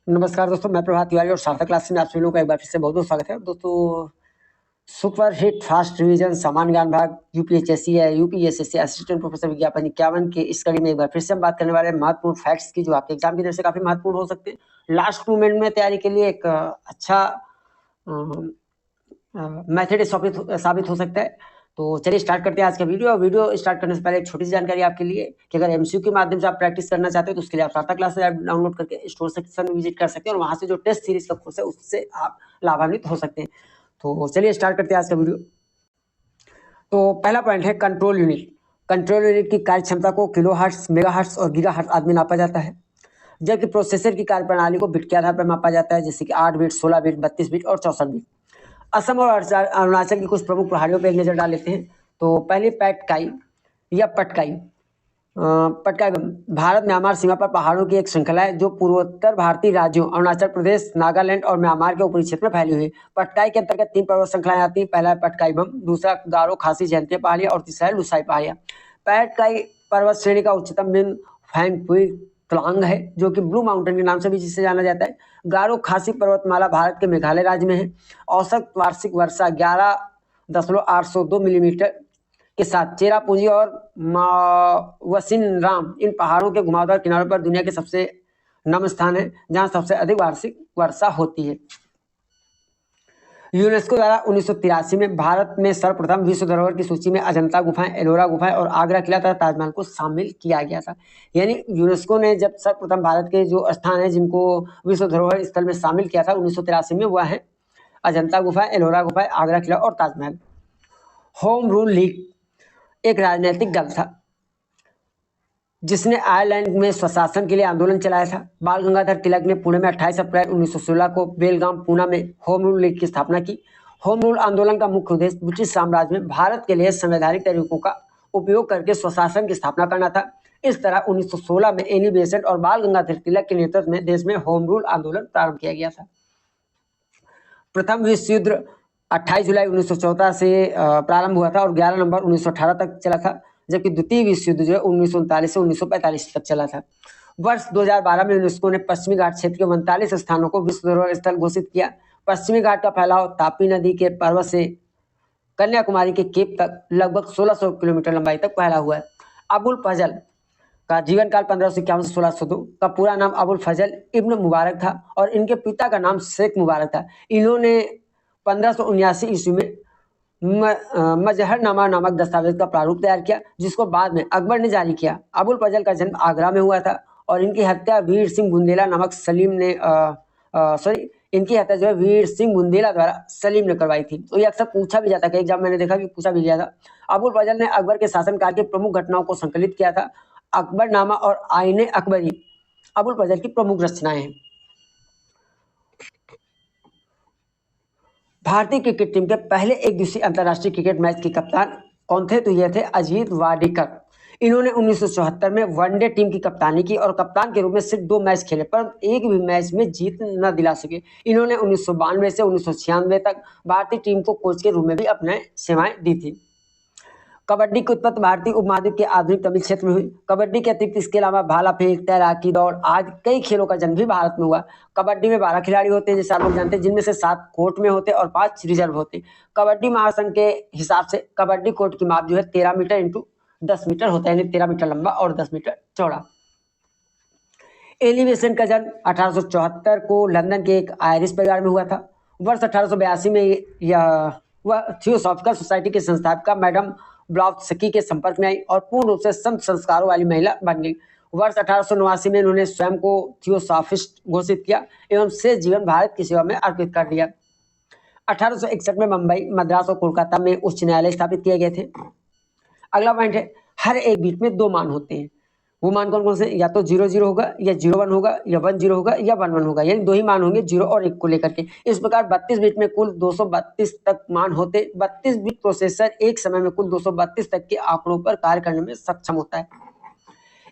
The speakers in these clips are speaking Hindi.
नमस्कार दोस्तों, मैं प्रभात तिवारी और सार्थक क्लासेस में आप सभी लोगों का एक बार फिर से बहुत बहुत स्वागत है। दोस्तों, सुपर हिट फास्ट रिवीजन सामान्य ज्ञान भाग यूपीएचएससी है, यूपीएसएससी असिस्टेंट प्रोफेसर विज्ञापन 51 के इस कड़ी में एक बार फिर से हम बात करने वाले हैं महत्वपूर्ण फैक्ट्स की, जो आपके एग्जाम की तरफ से काफी महत्वपूर्ण हो सकते हैं। लास्ट मोमेंट में तैयारी के लिए एक अच्छा मेथड साबित हो सकता है। तो चलिए स्टार्ट करते हैं आज का वीडियो। वीडियो स्टार्ट करने से पहले एक छोटी सी जानकारी आपके लिए कि अगर एमसीक्यू के माध्यम से आप प्रैक्टिस करना चाहते हैं तो उसके लिए आप सार्थक क्लासेस ऐप डाउनलोड करके स्टोर सेक्शन में विजिट कर सकते हैं और वहां से जो टेस्ट सीरीज का कोर्स है उससे आप लाभान्वित हो सकते हैं। तो चलिए स्टार्ट करते हैं आज का वीडियो। तो पहला पॉइंट है कंट्रोल यूनिट। कंट्रोल यूनिट की कार्य क्षमता को किलोहर्ट्ज, मेगाहर्ट्ज और गीगाहर्ट्ज आदि में नापा जाता है, जबकि प्रोसेसर की कार्यप्रणाली को बिट के आधार पर मापा जाता है, जैसे कि 8 बिट, 16 बिट, 32 बिट और 64 बिट। असम और अरुणाचल की कुछ प्रमुख पहाड़ियों पर एक नजर डाल लेते हैं। तो पहली पैटकाई या पटकाई। पटकाई भारत म्यांमार सीमा पर पहाड़ों की एक श्रृंखला है जो पूर्वोत्तर भारतीय राज्यों अरुणाचल प्रदेश, नागालैंड और म्यांमार के ऊपरी क्षेत्र में फैली हुई है। पटकाई के अंतर्गत 3 पर्वत श्रृंखलाएं आती हैं। पहला है पटकाई बम, दूसरा गारो खासी जयंतिया पहाड़ियां और तीसरा है लुसाई पहाड़ियां। पटकाई पर्वत श्रेणी का उच्चतम बिंदु फैंगपुई त्लांग है, जो कि ब्लू माउंटेन के नाम से भी जिसे जाना जाता है। गारो खासी पर्वतमाला भारत के मेघालय राज्य में है। औसत वार्षिक वर्षा 11.802 मिलीमीटर के साथ चेरापूंजी और वसिनराम इन पहाड़ों के घुमावदार किनारों पर दुनिया के सबसे नम स्थान है, जहां सबसे अधिक वार्षिक वर्षा होती है। यूनेस्को द्वारा 1983 में भारत में सर्वप्रथम विश्व धरोहर की सूची में अजंता गुफाएं, एलोरा गुफाएं और आगरा किला तथा ताजमहल को शामिल किया गया था। यानी यूनेस्को ने जब सर्वप्रथम भारत के जो स्थान है जिनको विश्व धरोहर स्थल में शामिल किया था 1983 में, वह है अजंता गुफाएं, एलोरा गुफाएं, आगरा किला और ताजमहल। होम रूल लीग एक राजनीतिक दल था जिसने आयरलैंड में स्वशासन के लिए आंदोलन चलाया था। बाल गंगाधर तिलक ने पुणे में 28 अप्रैल 1916 को बेलगाम पूना में होम रूल लीग की स्थापना की। होम रूल आंदोलन का मुख्य उद्देश्य ब्रिटिश साम्राज्य में भारत के लिए संवैधानिक तरीकों का उपयोग करके स्वशासन की स्थापना करना था। इस तरह 1916 में एनी बेसेंट और बाल गंगाधर तिलक के नेतृत्व में देश में होम रूल आंदोलन प्रारंभ किया गया था। प्रथम विश्व युद्ध 28 जुलाई 1914 से प्रारंभ हुआ था और 11 नवंबर 1918 तक चला था, जबकि द्वितीय विश्व युद्ध जो है 1939 से 1945 तक चला था। वर्ष 2012 में यूनेस्को ने पश्चिमी घाट क्षेत्र के 39 स्थानों को विश्व धरोहर स्थल घोषित किया। पश्चिमी घाट का फैलाव तापी नदी के पर्वत से कन्याकुमारी के केप तक लगभग 1600 किलोमीटर लंबाई तक फैला हुआ है। अबुल फजल का जीवन काल 1551 से 1602 का पूरा नाम अबुल फजल इब्न मुबारक था और इनके पिता का नाम शेख मुबारक था। इन्होंने 1579 ईस्वी में मजहरनामा नामक दस्तावेज का प्रारूप तैयार किया, जिसको बाद में अकबर ने जारी किया। अबुल फजल का जन्म आगरा में हुआ था और इनकी हत्या वीर सिंह बुंदेला नामक सलीम ने इनकी हत्या जो है वीर सिंह बुंदेला द्वारा सलीम ने करवाई थी। तो ये अक्सर पूछा भी जाता है, एग्जाम मैंने देखा कि पूछा भी गया था। अबुल फजल ने अकबर के शासनकाल की प्रमुख घटनाओं को संकलित किया था। अकबरनामा और आईने अकबरी अबुल फजल की प्रमुख रचनाएं हैं। भारतीय क्रिकेट टीम के पहले एक दिवसीय अंतर्राष्ट्रीय क्रिकेट मैच के कप्तान कौन थे? तो ये थे अजीत वाडेकर। इन्होंने 1974 में वनडे टीम की कप्तानी की और कप्तान के रूप में सिर्फ 2 मैच खेले, पर एक भी मैच में जीत न दिला सके। इन्होंने 1992 से 1996 तक भारतीय टीम को कोच के रूप में भी अपने सेवाएं दी थी। कबड्डी की उत्पत्ति भारतीय उपमहाद्वीप के आधुनिक तमिल क्षेत्र में हुई। कबड्डी के अतिरिक्त इसके अलावा भाला फेंक, तैराकी, दौड़ आदि कई खेलों का जन्म भी भारत में हुआ। कबड्डी में 12 खिलाड़ी होते हैं, जैसे आप लोग जानते हैं, जिनमें से 7 कोर्ट में होते हैं और 5 रिजर्व होते हैं। कबड्डी महासंघ के हिसाब से कबड्डी कोर्ट की माप जो है 13 मीटर इंटू 10 मीटर होता है, यानी 13 मीटर लंबा और 10 मीटर चौड़ा। एलिवेशन का जन्म 1874 को लंदन के एक आयरिश परिवार में हुआ था। वर्ष 1882 में वह थियोसॉफिकल सोसाइटी की संस्थापिका मैडम ब्लावत्स्की के संपर्क में आई और पूर्ण रूप से संत संस्कारों वाली महिला बन गई। वर्ष 1889 में उन्होंने स्वयं को थियोसॉफिस्ट घोषित किया एवं शेष जीवन भारत की सेवा में अर्पित कर दिया। 1861 में मुंबई, मद्रास और कोलकाता में उच्च न्यायालय स्थापित किए गए थे। अगला पॉइंट है, हर एक बीट में 2 मान होते हैं। वो मान कौन कौन से? या तो 00 होगा, या 01 होगा, या 10 होगा, या 11 होगा, यानी 2 ही मान होंगे, 0 और 1 को लेकर के। इस प्रकार 32 बिट में कुल 232 तक मान होते। 32 बिट प्रोसेसर एक समय में कुल 232 तक के आंकड़ों पर कार्य करने में सक्षम होता है।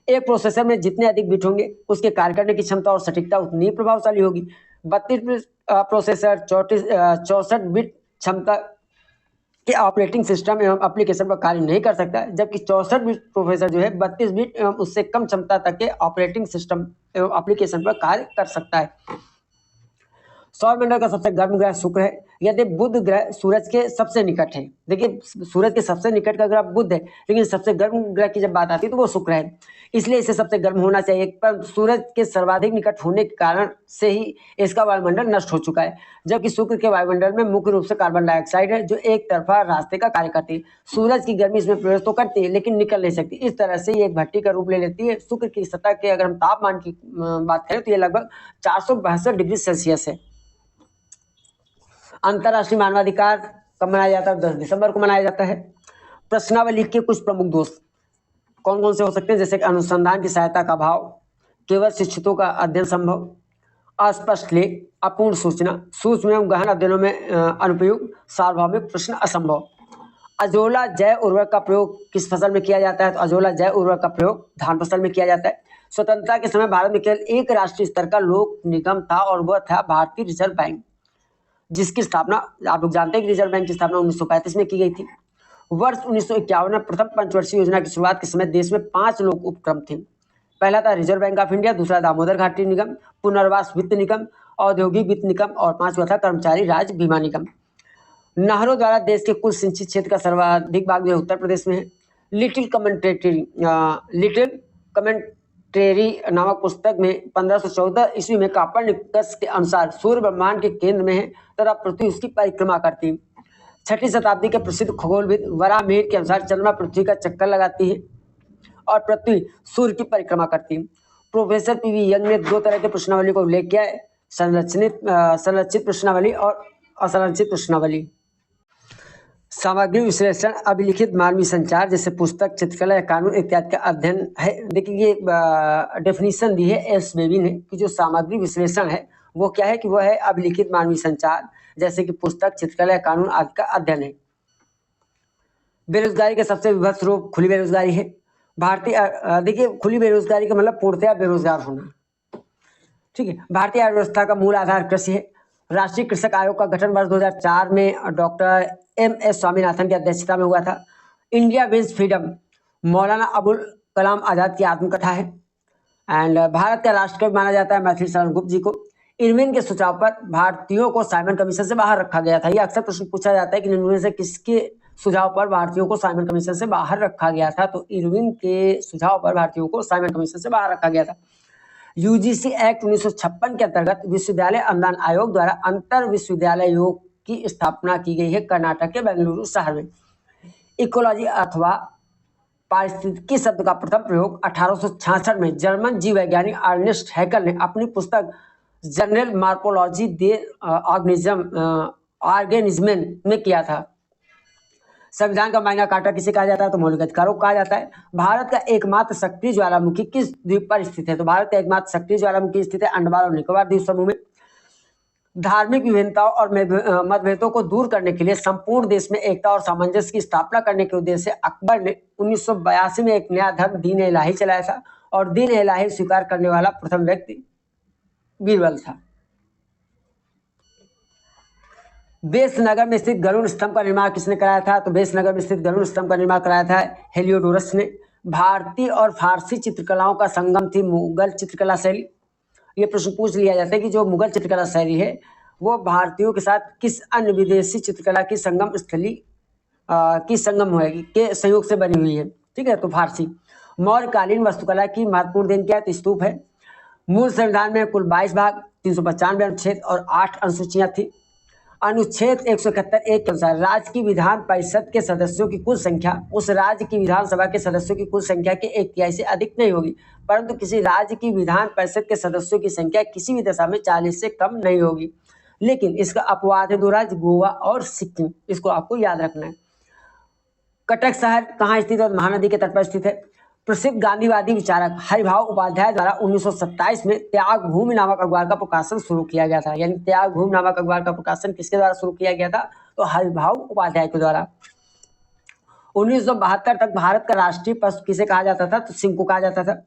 एक प्रोसेसर में जितने अधिक बिट होंगे उसके कार्य करने की क्षमता और सटीकता उतनी प्रभावशाली होगी। 32 बिट प्रोसेसर 64 बिट क्षमता कि ऑपरेटिंग सिस्टम एवं एप्लीकेशन पर कार्य नहीं कर सकता है, जबकि 64 बिट प्रोसेसर जो है 32 बिट एवं उससे कम क्षमता तक के ऑपरेटिंग सिस्टम एवं एप्लीकेशन पर कार्य कर सकता है। सौरमंडल का सबसे गर्म ग्रह शुक्र है, यदि बुध ग्रह सूरज के सबसे निकट है। देखिए सूरज के सबसे निकट का ग्रह बुध है, लेकिन सबसे गर्म ग्रह की जब बात आती है तो वो शुक्र है, इसलिए इसे सबसे गर्म होना चाहिए। पर सूरज के सर्वाधिक निकट होने के कारण से ही इसका वायुमंडल नष्ट हो चुका है, जबकि शुक्र के वायुमंडल में मुख्य रूप से कार्बन डाइऑक्साइड है, जो एक तरफा रास्ते का कार्य करती है। सूरज की गर्मी इसमें प्रवेश तो करती है, लेकिन निकल नहीं सकती। इस तरह से ये एक भट्टी का रूप ले लेती है। शुक्र की सतह के अगर हम तापमान की बात करें तो ये लगभग 462 डिग्री सेल्सियस है। अंतर्राष्ट्रीय मानवाधिकार कब मनाया जाता है? 10 दिसंबर को मनाया जाता है। प्रश्नावली के कुछ प्रमुख दोष कौन कौन से हो सकते हैं? जैसे कि अनुसंधान की सहायता का अभाव, केवल शिक्षितों का अध्ययन संभव, अस्पष्ट लेख, अपूर्ण सूचना, सूक्ष्म एवं गहन अध्ययनों में अनुपयुक्त, सार्वभौमिक प्रश्न असंभव। अजोला जैव उर्वरक का प्रयोग किस फसल में किया जाता है? तो अजोला जैव उर्वरक का प्रयोग धान फसल में किया जाता है। स्वतंत्रता के समय भारत में केवल एक राष्ट्रीय स्तर का लोक निगम था और वह था भारतीय रिजर्व बैंक, जिसकी स्थापना आप लोग जानते हैं कि रिजर्व बैंक की स्थापना 1935 में की गई थी। वर्ष 1951 में प्रथम पंचवर्षीय योजना की शुरुआत के समय देश में 5 लोक उपक्रम थे। पहला था रिजर्व बैंक ऑफ इंडिया, दूसरा दामोदर घाटी निगम, पुनर्वास वित्त निगम, औद्योगिक वित्त निगम और 5वां था कर्मचारी राज्य बीमा निगम। नहरों द्वारा देश के कुल सिंचित क्षेत्र का सर्वाधिक भाग जो उत्तर प्रदेश में है। लिटिल कमेंट्रेरी नामक पुस्तक में 1514 ईस्वी में कोपरनिकस के अनुसार सूर्य ब्रह्मांड के केंद्र में है तथा पृथ्वी उसकी परिक्रमा करती है। 6वीं शताब्दी के प्रसिद्ध खगोलविद वराहमिहिर के अनुसार चंद्रमा पृथ्वी का चक्कर लगाती है और पृथ्वी सूर्य की परिक्रमा करती है। प्रोफेसर पीवी यंग ने 2 तरह के प्रश्नावली को उल्लेख किया है, संरचित प्रश्नावली और असंरचित प्रश्नावली। सामग्री विश्लेषण अभिलिखित मानवीय संचार जैसे पुस्तक, चित्रकला या कानून इत्यादि का अध्ययन है। देखिए ये डेफिनेशन दी है एस बेबी ने कि जो सामग्री विश्लेषण है वो क्या है कि वह है अभिलिखित मानवीय संचार जैसे कि पुस्तक, चित्रकला या कानून आदि का अध्ययन है। बेरोजगारी का सबसे विभत्स रूप खुली बेरोजगारी है। भारतीय देखिए खुली बेरोजगारी का मतलब पूर्णतया बेरोजगार होना, ठीक है। भारतीय अर्थव्यवस्था का मूल आधार कृषि है। राष्ट्रीय कृषक आयोग का गठन वर्ष 2004 में डॉक्टर MS स्वामीनाथन की अध्यक्षता में हुआ था। India wins freedom Maulana Abul Kalam Azad की आत्मकथा है। एंड भारत का राष्ट्रकवि माना जाता है मैथिली शरण गुप्त जी को। इरविन के सुझाव पर भारतीयों को साइमन कमीशन से बाहर रखा गया था। यह अक्सर प्रश्न पूछा जाता है कि इनमें से किसके सुझाव पर भारतीयों को साइमन कमीशन से बाहर रखा गया था? तो इरविन के सुझाव पर भारतीयों को साइमन कमीशन से बाहर रखा गया था। UGC एक्ट 1956 के अंतर्गत विश्वविद्यालय अनुदान आयोग द्वारा अंतर विश्वविद्यालय योग की स्थापना की गई है कर्नाटक के बेंगलुरु शहर में। इकोलॉजी अथवा पारिस्थितिकी शब्द का प्रथम प्रयोग 1866 में जर्मन जीव वैज्ञानिक अर्नेस्ट हैकल ने अपनी पुस्तक जनरल मार्पोलॉजी दे ऑर्गेनिज्मेन में किया था। संविधान का मायना कार्टा किसे कहा जाता है? तो मौलिक अधिकारों को कहा जाता है। भारत का एकमात्र सक्रिय ज्वालामुखी किस द्वीप पर स्थित है? तो भारत का एकमात्र सक्रिय ज्वालामुखी स्थित है अंडमान और निकोबार द्वीप समूह में। धार्मिक विभिन्नताओं और मतभेदों को दूर करने के लिए संपूर्ण देश में एकता और सामंजस्य की स्थापना करने के उद्देश्य से अकबर ने 1982 में एक नया धर्म दीन इलाही चलाया था और दीन इलाही स्वीकार करने वाला प्रथम व्यक्ति बीरबल था। बेसनगर में स्थित गरुड़ स्तंभ का निर्माण किसने कराया था? तो बेसनगर में स्थित गरुड़ स्तंभ का निर्माण कराया था हेलियोडोरस ने। भारतीय और फारसी चित्रकलाओं का संगम थी मुगल चित्रकला शैली। ये प्रश्न पूछ लिया जाता है कि जो मुगल चित्रकला शैली है वो भारतीयों के साथ किस अन्य विदेशी चित्रकला की संगम स्थली की संगम होगी के संयोग से बनी हुई है, ठीक है। तो फारसी। मौर्यकालीन वास्तुकला की महत्वपूर्ण देन क्या है? तो स्तूप है। मूल संविधान में कुल 22 भाग, 395 अनुच्छेद और 8 अनुसूचियां थी। अनुच्छेद 171 के अनुसार राज्य की विधान परिषद के सदस्यों की कुल संख्या उस राज्य की विधानसभा के सदस्यों की कुल संख्या के 1/3 से अधिक नहीं होगी, परंतु किसी राज्य की विधान परिषद के सदस्यों की संख्या किसी भी दशा में 40 से कम नहीं होगी। लेकिन इसका अपवाद है 2 राज्य गोवा और सिक्किम, इसको आपको याद रखना है। कटक शहर कहाँ स्थित है? महानदी के तट पर स्थित है। प्रसिद्ध गांधीवादी विचारक हरिभाव उपाध्याय द्वारा 1927 में त्याग भूमि नामक अखबार का प्रकाशन शुरू किया गया था। यानी त्याग भूमि नामक अखबार का प्रकाशन किसके द्वारा शुरू किया गया था? तो हरिभाव उपाध्याय के द्वारा। 1972 तक भारत का राष्ट्रीय पशु किसे कहा जाता था? तो सिंह को कहा जाता था।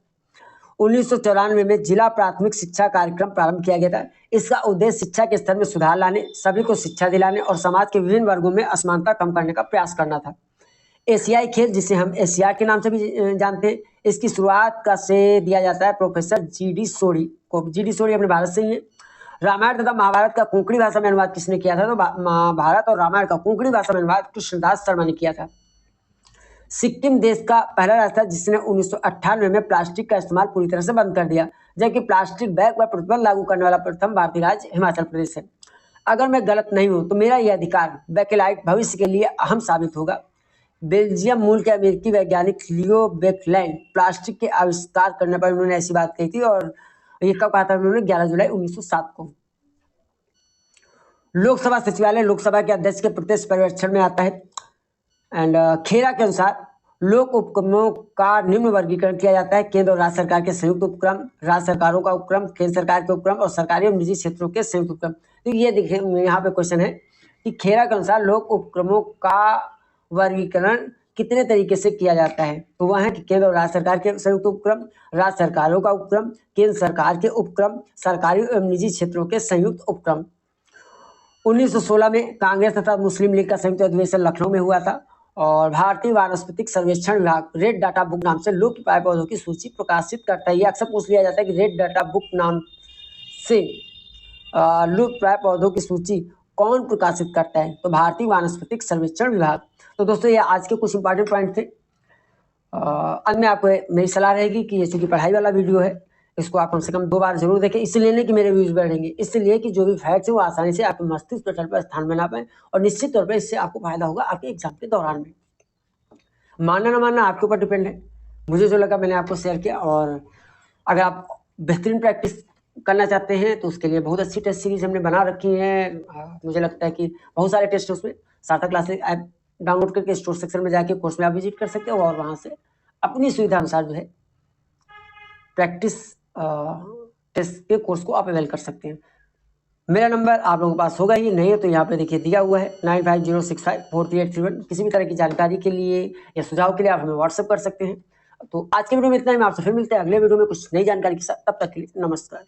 1994 में जिला प्राथमिक शिक्षा कार्यक्रम प्रारंभ किया गया था। इसका उद्देश्य शिक्षा के स्तर में सुधार लाने, सभी को शिक्षा दिलाने और समाज के विभिन्न वर्गों में असमानता कम करने का प्रयास करना था। एशियाई खेल, जिसे हम एशिया के नाम से भी जानते हैं, इसकी शुरुआत का श्रेय दिया जाता है प्रोफेसर जी.डी. सोढ़ी को। जी.डी. सोढ़ी अपने भारत से ही है। रामायण तथा महाभारत का कोंकणी भाषा में अनुवाद किसने किया था? तो महाभारत और रामायण का कोंकणी भाषा में अनुवाद कृष्णदास शर्मा ने किया था। सिक्किम देश का पहला राज्य था जिसने 1998 में प्लास्टिक का इस्तेमाल पूरी तरह से बंद कर दिया, जबकि प्लास्टिक बैग पर प्रतिबंध लागू करने वाला प्रथम भारतीय राज्य हिमाचल प्रदेश है। अगर मैं गलत नहीं हूं तो मेरा यह अधिकार बैकेलाइट भविष्य के लिए अहम साबित होगा। बेल्जियम मूल के अमेरिकी वैज्ञानिक लियो बेकलैंड प्लास्टिक के आविष्कार करने पर उन्होंने ऐसी बात कही थी, और ये कब कहा था उन्होंने? 11 जुलाई 1907 को। लोकसभा सचिवालय लोकसभा के अध्यक्ष के प्रत्यक्ष पर्यवेक्षण में आता है। एंड खेरा के अनुसार लोक उपक्रमों का निम्न वर्गीकरण किया जाता है: केंद्र और राज्य सरकार के संयुक्त उपक्रम, राज्य सरकारों का उपक्रम, केंद्र सरकार के उपक्रम और सरकारी और निजी क्षेत्रों के संयुक्त उपक्रम। तो ये देखिए यहाँ पे क्वेश्चन है कि खेरा के अनुसार लोक उपक्रमों का वर्गीकरण कितने तरीके से किया जाता है? तो वह है कि केंद्र और राज्य सरकार के संयुक्त उपक्रम, राज्य सरकारों का उपक्रम, केंद्र सरकार के उपक्रम, सरकारी एवं निजी क्षेत्रों के संयुक्त उपक्रम। 1916 में कांग्रेस तथा मुस्लिम लीग का संयुक्त अधिवेशन लखनऊ में हुआ था, और भारतीय वानस्पतिक सर्वेक्षण विभाग रेड डाटा बुक नाम से लुप्तप्राय पौधों की सूची प्रकाशित करता है। ये अक्सर पूछ लिया जाता है कि रेड डाटा बुक नाम से लुप्तप्राय पौधों की सूची कौन प्रकाशित करता है? तो भारतीय वानस्पतिक सर्वेक्षण विभाग। तो दोस्तों ये आज के कुछ इंपॉर्टेंट पॉइंट थे। अंत में आपको मेरी सलाह रहेगी कि ये चूंकि पढ़ाई वाला वीडियो है, इसको आप कम से कम 2 बार जरूर देखें। इसलिए नहीं कि मेरे व्यूज बढ़ेंगे, इसलिए कि जो भी फैक्ट्स है वो आसानी से आपके मस्तिष्क पटल पर स्थान बना पाए, और निश्चित तौर पर इससे आपको फायदा होगा आपके एग्जाम के दौरान में। मानना ना मानना आपके ऊपर डिपेंड है। मुझे जो लगा मैंने आपको शेयर किया, और अगर आप बेहतरीन प्रैक्टिस करना चाहते हैं तो उसके लिए बहुत अच्छी टेस्ट सीरीज हमने बना रखी है। मुझे लगता है कि बहुत सारे टेस्ट उसमें सार्थक क्लासेस ऐप डाउनलोड करके स्टोर सेक्शन में जाके कोर्स में आप विजिट कर सकते हो, और वहाँ से अपनी सुविधा अनुसार जो है प्रैक्टिस टेस्ट के कोर्स को आप अवेल कर सकते हैं। मेरा नंबर आप लोगों के पास होगा ही, नहीं है तो यहाँ पे देखिए दिया हुआ है 9506543831। किसी भी तरह की जानकारी के लिए या सुझाव के लिए आप हमें व्हाट्सएप कर सकते हैं। तो आज के वीडियो में इतना ही। मैं आपसे फिर मिलते हैं अगले वीडियो में कुछ नई जानकारी के साथ। तब तक के लिए नमस्कार।